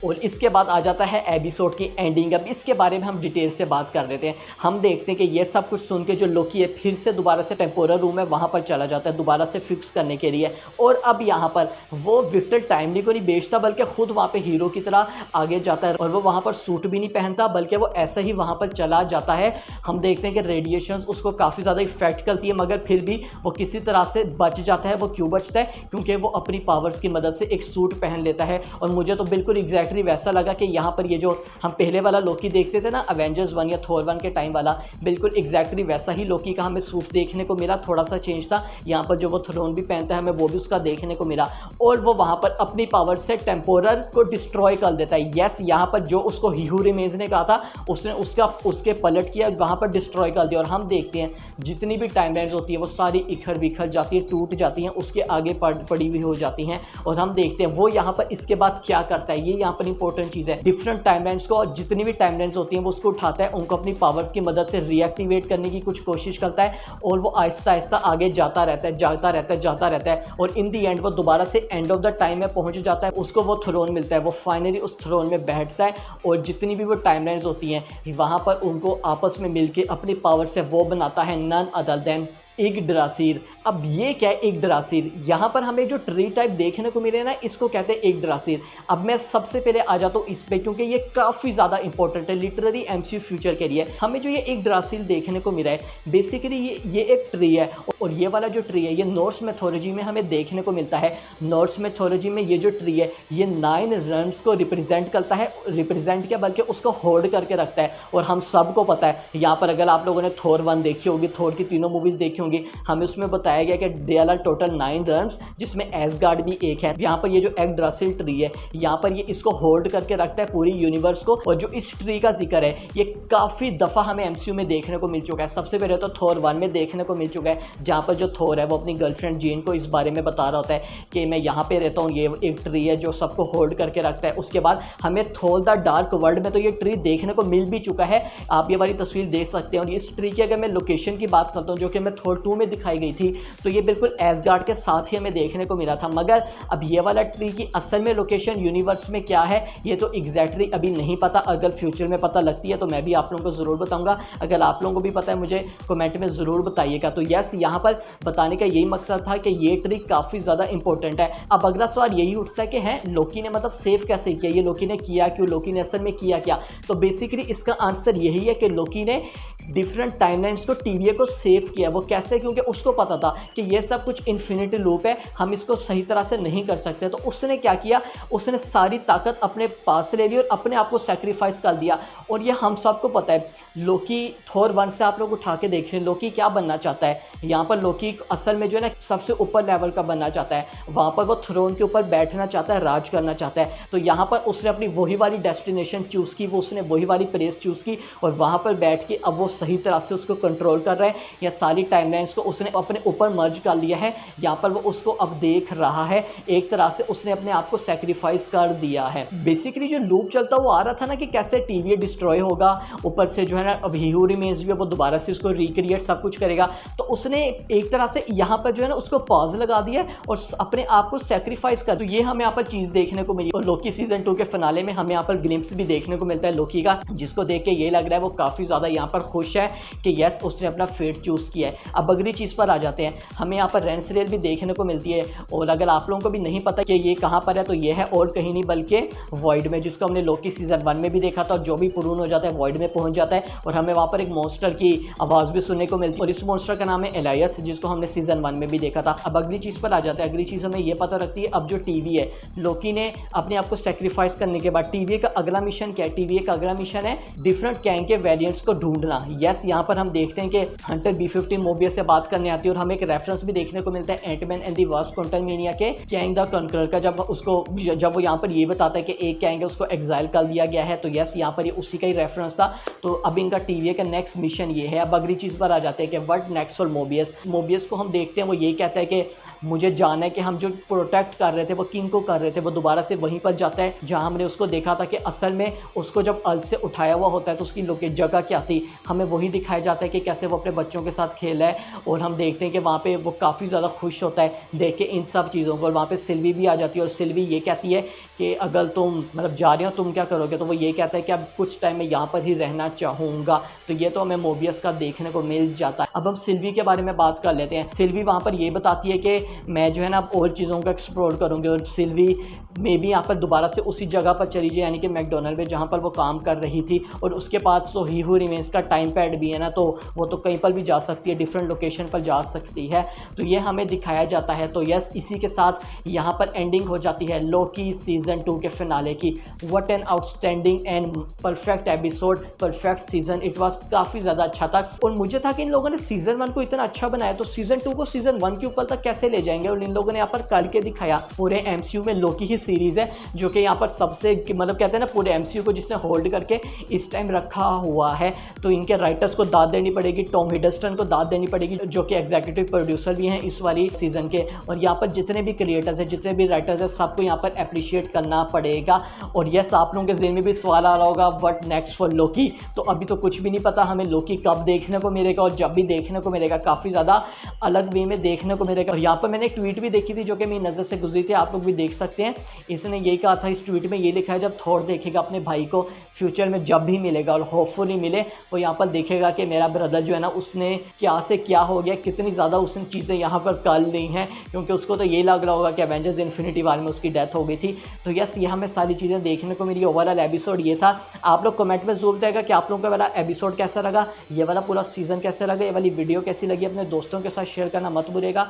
और इसके बाद आ जाता है एपिसोड की एंडिंग। अब इसके बारे में हम डिटेल से बात कर लेते हैं। हम देखते हैं कि ये सब कुछ सुन के जो लोकी है फिर से दोबारा से टेम्पोरल रूम है वहाँ पर चला जाता है दोबारा से फिक्स करने के लिए। और अब यहाँ पर वो विक्टर टाइमली को नहीं बेचता बल्कि खुद वहाँ पे हीरो की तरह आगे जाता है और वो वहाँ पर सूट भी नहीं पहनता बल्कि वो ऐसे ही वहाँ पर चला जाता है। हम देखते हैं कि रेडिएशंस उसको काफ़ी ज़्यादा इफेक्ट करती है मगर फिर भी वो किसी तरह से बच जाता है। वो क्यों बचता है? क्योंकि वो अपनी पावर्स की मदद से एक सूट पहन लेता है। और मुझे तो बिल्कुल एग्जैक्टली वैसा लगा कि यहाँ पर ये जो हम पहले वाला लोकी देखते थे ना अवेंजर्स 1 या थोर 1 के टाइम वाला, बिल्कुल एग्जैक्टली वैसा ही लोकी का हमें सूट देखने को मिला। थोड़ा सा चेंज था यहाँ पर, जो वो थ्रोन भी पहनता है हमें वो भी उसका देखने को मिला। और वो वहाँ पर अपनी पावर से टेम्पोरल को डिस्ट्रॉय कर देता है। यस, यहाँ पर जो उसको हीहू रिमेज ने कहा था उसने उसके पलट किया, वहाँ पर डिस्ट्रॉय कर दिया। और हम देखते हैं जितनी भी टाइमलाइंस होती है वो सारी इखर बिखर जाती है, टूट जाती हैं, उसके आगे पड़ी हुई हो जाती हैं। और हम देखते हैं वो यहाँ पर इसके बाद क्या करता है। ये यहाँ पर इंपॉर्टेंट चीज़ है। डिफरेंट टाइमलाइंस को और जितनी भी टाइमलाइंस होती हैं वो उसको उठाता है, उनको अपनी पावर्स की मदद से रीएक्टिवेट करने की कुछ कोशिश करता है और वो आहिस्ता आहिस्ता आगे जाता रहता है और इन दी एंड वो दोबारा से एंड ऑफ द टाइम में पहुंच जाता है। उसको वो थ्रोन मिलता है, वो फाइनली उस थ्रोन में बैठता है और जितनी भी वो टाइमलाइंस होती हैं वहाँ पर उनको आपस में मिलके अपनी पावर से वो बनाता है नन अदर देन इग्ड्रासिल। अब ये क्या है इग्ड्रासिल? यहाँ पर हमें जो ट्री टाइप देखने को मिले ना इसको कहते हैं इग्ड्रासिल। अब मैं सबसे पहले आ जाता हूँ इस पे क्योंकि ये काफ़ी ज़्यादा इंपॉर्टेंट है लिटरली एमसीयू फ्यूचर के लिए। हमें जो ये इग्ड्रासिल देखने को मिला है बेसिकली ये एक ट्री है और ये वाला जो ट्री है ये नॉर्स मैथोलॉजी में हमें देखने को मिलता है। नॉर्स मैथोलॉजी में ये जो ट्री है ये 9 रन्स को रिप्रेजेंट करता है, रिप्रेजेंट क्या बल्कि उसको होल्ड करके रखता है। और हम सबको पता है यहाँ पर अगर आप लोगों ने थोर 1 देखी होगी, थोर की तीनों मूवीज़ देखी होंगी, हमें उसमें बताया गया कि देयर आर टोटल 9 रन्स जिसमें एसगार्ड भी एक है। यहाँ पर ये जो इग्ड्रासिल ट्री है यहाँ पर ये इसको होल्ड करके रखता है पूरी यूनिवर्स को। और जो इस ट्री का जिक्र है ये काफ़ी दफ़ा हमें एमसीयू में देखने को मिल चुका है। सबसे पहले तो थोर 1 में देखने को मिल चुका है जहाँ पर जो थोर है वो अपनी गर्लफ्रेंड जेन को इस बारे में बता रहा होता है कि मैं यहाँ पे रहता हूँ, ये एक ट्री है जो सबको होल्ड करके रखता है। उसके बाद हमें थोर द डार्क वर्ल्ड में तो ये ट्री देखने को मिल भी चुका है, आप ये वाली तस्वीर देख सकते हैं। और इस ट्री की अगर मैं लोकेशन की बात करता हूँ जो कि मैं थोर 2 में दिखाई गई थी तो ये बिल्कुल एसगार्ड के साथ ही हमें देखने को मिला था। मगर अब ये वाला ट्री की असल में लोकेशन यूनिवर्स में क्या है ये तो एग्जैक्टली अभी नहीं पता। अगर फ्यूचर में पता लगती है तो मैं भी आप लोगों को ज़रूर बताऊंगा। अगर आप लोगों को भी पता है मुझे कमेंट में ज़रूर बताइएगा। तो यस, यहाँ पर बताने का यही मकसद था कि ये ट्री काफ़ी ज़्यादा इंपॉर्टेंट है। अब अगला सवाल यही उठता है कि हैं लोकी ने मतलब सेव कैसे किया, ये लोकी ने किया क्यों, लोकी ने असल में किया क्या? तो बेसिकली इसका आंसर यही है कि लोकी ने डिफरेंट टाइमलाइंस को टीवीए को सेव किया। वो कैसे? क्योंकि उसको पता था कि ये सब कुछ इन्फिनिटी लूप है, हम इसको सही तरह से नहीं कर सकते। तो उसने क्या किया, उसने सारी ताकत अपने पास ले ली और अपने आप को सेक्रीफाइस कर दिया। और ये हम सबको पता है, लोकी थोर 1 से आप लोग उठा के देखें लोकी क्या बनना चाहता है। यहाँ पर लोकी असल में जो है ना सबसे ऊपर लेवल का बनना चाहता है, वहाँ पर वो थ्रोन के ऊपर बैठना चाहता है, राज करना चाहता है। तो यहाँ पर उसने अपनी वही वाली डेस्टिनेशन चूज़ की, वो उसने वही वाली प्लेस चूज़ की और वहाँ पर बैठ के अब वो सही तरह से उसको कंट्रोल कर रहा है। या सारी टाइमलाइंस को उसने अपने ऊपर मर्ज कर लिया है, यहाँ पर वो उसको अब देख रहा है। एक तरह से उसने अपने आप को सेक्रीफाइस कर दिया है। बेसिकली जो लूप चलता वो आ रहा था ना कि कैसे टीवी डिस्ट्रॉय होगा, ऊपर से जो है ना अब हीहू रिमेन्स भी है वो दोबारा से उसको रिक्रिएट सब कुछ करेगा। तो उसने एक तरह से यहाँ पर जो है ना उसको पॉज लगा दिया और अपने आप को सेक्रीफाइस कर। तो ये हमें यहाँ पर चीज़ देखने को मिली। और लोकी सीजन 2 के फिनाले में हमें यहाँ पर ग्लिम्स भी देखने को मिलता है लोकी का, जिसको देख के ये लग रहा है वो काफ़ी ज़्यादा यहाँ पर खुश है कि यस उसने अपना फेट चूज़ किया है। अब अगली चीज़ पर आ जाते हैं, हमें यहाँ पर रेंसरेल भी देखने को मिलती है। और अगर आप लोगों को भी नहीं पता कि ये कहाँ पर है तो ये है और कहीं नहीं बल्कि वॉइड में, जिसको हमने लोकी सीजन 1 में भी देखा था। और जो भी पुरून हो जाता है वॉइड में पहुँच जाता है और हमें वहाँ पर एक मॉन्स्टर की आवाज़ भी सुनने को मिलती है। और इस मॉन्स्टर का नाम है एलायस, जिसको हमने सीजन 1 में भी देखा था। अब अगली चीज़ पर आ जाता है, अगली चीज़ हमें ये पता रखती है अब जो टीवी है लोकी ने अपने आप को सेक्रीफाइस करने के बाद टीवी का अगला मिशन क्या है? टीवी का अगला मिशन है डिफरेंट कैंग के वेरिएंट्स को ढूंढना। यस, यहाँ पर हम देखते हैं कि हंटर B-15 मोबियस से बात करने आती है और हमें एक रेफरेंस भी देखने को मिलता है Ant Man and the Wasp Quantumania के कैंग द कॉन्करर का, जब वो यहाँ पर ये बताता है कि एक कैंग है उसको एग्जाइल कर दिया गया है। तो यस, यहाँ पर ये उसी का ही रेफरेंस था। तो अब इनका टीवी का नेक्स्ट मिशन ये है। अब अगली चीज़ पर आ जाते हैं कि what next for Mobius. Mobius को हम देखते हैं वो ये कहता है कि मुझे जाना है कि हम जो प्रोटेक्ट कर रहे थे वो किन को कर रहे थे, वो दोबारा से वहीं पर जाता है जहाँ हमने उसको देखा था कि असल में उसको जब अर्थ से उठाया हुआ होता है तो उसकी जगह क्या थी, हमें वही दिखाया जाता है कि कैसे वो अपने बच्चों के साथ खेला है। और हम देखते हैं कि वहाँ पे वो काफ़ी ज़्यादा खुश होता है देख के इन सब चीज़ों को। वहाँ पे सिल्वी भी आ जाती है और सिल्वी ये कहती है कि अगर तुम मतलब जा रहे हो तुम क्या करोगे, तो वो ये कहता है कि अब कुछ टाइम में यहाँ पर ही रहना चाहूँगा। तो ये तो हमें मोबियस का देखने को मिल जाता है। अब हम सिल्वी के बारे में बात कर लेते हैं। सिल्वी वहाँ पर ये बताती है कि मैं जो है ना अब और चीज़ों को एक्सप्लोर करूँगी, और सिल्वी मे भी यहाँ पर दोबारा से उसी जगह पर चली जाए, यानी कि मैकडोनल्ड में जहाँ पर वो काम कर रही थी। और उसके पास तो ही हू रिमेन्स का टाइम पैड भी है ना, तो वो तो कहीं पर भी जा सकती है, डिफरेंट लोकेशन पर जा सकती है। तो ये हमें दिखाया जाता है। तो यस, इसी के साथ यहाँ पर एंडिंग हो जाती है लोकी सीज़न 2 के फिनाले की। What an outstanding and perfect episode, perfect season. It was काफ़ी ज़्यादा अच्छा था। और मुझे था कि इन लोगों ने सीज़न 1 को इतना अच्छा बनाया तो सीज़न 2 को सीज़न 1 के ऊपर तक कैसे ले जाएंगे। और इन लोगों ने यहाँ पर करके दिखाया। पूरे MCU में लोकी ही सीरीज़ है जो कि यहाँ पर सबसे मतलब कहते हैं ना पूरे MCU को जिसने होल्ड करके इस टाइम रखा हुआ है। तो इनके राइटर्स को दाद देनी पड़ेगी, टॉम हिडलस्टन को दाद देनी पड़ेगी जो कि एग्जीक्यूटिव प्रोड्यूसर भी हैं इस वाली सीज़न के। और यहाँ पर जितने भी क्रिएटर्स हैं, जितने भी राइटर्स हैं, सबको यहाँ पर अप्रिशिएट करना पड़ेगा। और यस, आप लोगों के ज़हन में भी सवाल आ रहा होगा व्हाट नेक्स्ट फॉर लोकी। तो अभी तो कुछ भी नहीं पता हमें लोकी कब देखने को मिलेगा, और जब भी देखने को मिलेगा काफ़ी ज़्यादा अलग वे में देखने को मिलेगा। और यहाँ पर मैंने एक ट्वीट भी देखी थी जो कि मेरी नज़र से गुजरी थी, आप लोग भी देख सकते हैं। इसने यही कहा था, इस ट्वीट में ये लिखा है, जब थॉर देखेगा अपने भाई को फ्यूचर में जब भी मिलेगा और होपफुली मिले, वो यहाँ पर देखेगा कि मेरा ब्रदर जो है ना उसने क्या से क्या हो गया, कितनी ज़्यादा उसने चीज़ें यहाँ पर कर ली हैं। क्योंकि उसको तो ये लग रहा होगा कि एवेंजर्स इन्फिनिटी वार में उसकी डेथ हो गई थी। तो यस, ये हमें सारी चीज़ें देखने को मिली। ओवरऑल एपिसोड ये था। आप लोग कमेंट में ज़रूर बताएगा कि आप लोगों का वाला एपिसोड कैसा लगा, ये वाला पूरा सीज़न कैसा लगा, ये वाली वीडियो कैसी लगी। अपने दोस्तों के साथ शेयर करना मत भूलिएगा।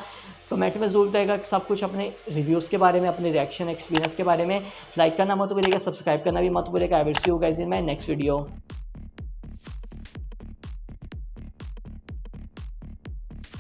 कमेंट में ज़रूर बताएगा सब कुछ अपने रिव्यूज़ के बारे में, अपने रिएक्शन एक्सपीरियंस के बारे में। लाइक करना मत भूलिएगा, सब्सक्राइब करना भी मत भूलिएगा। I will see you guys in my next video.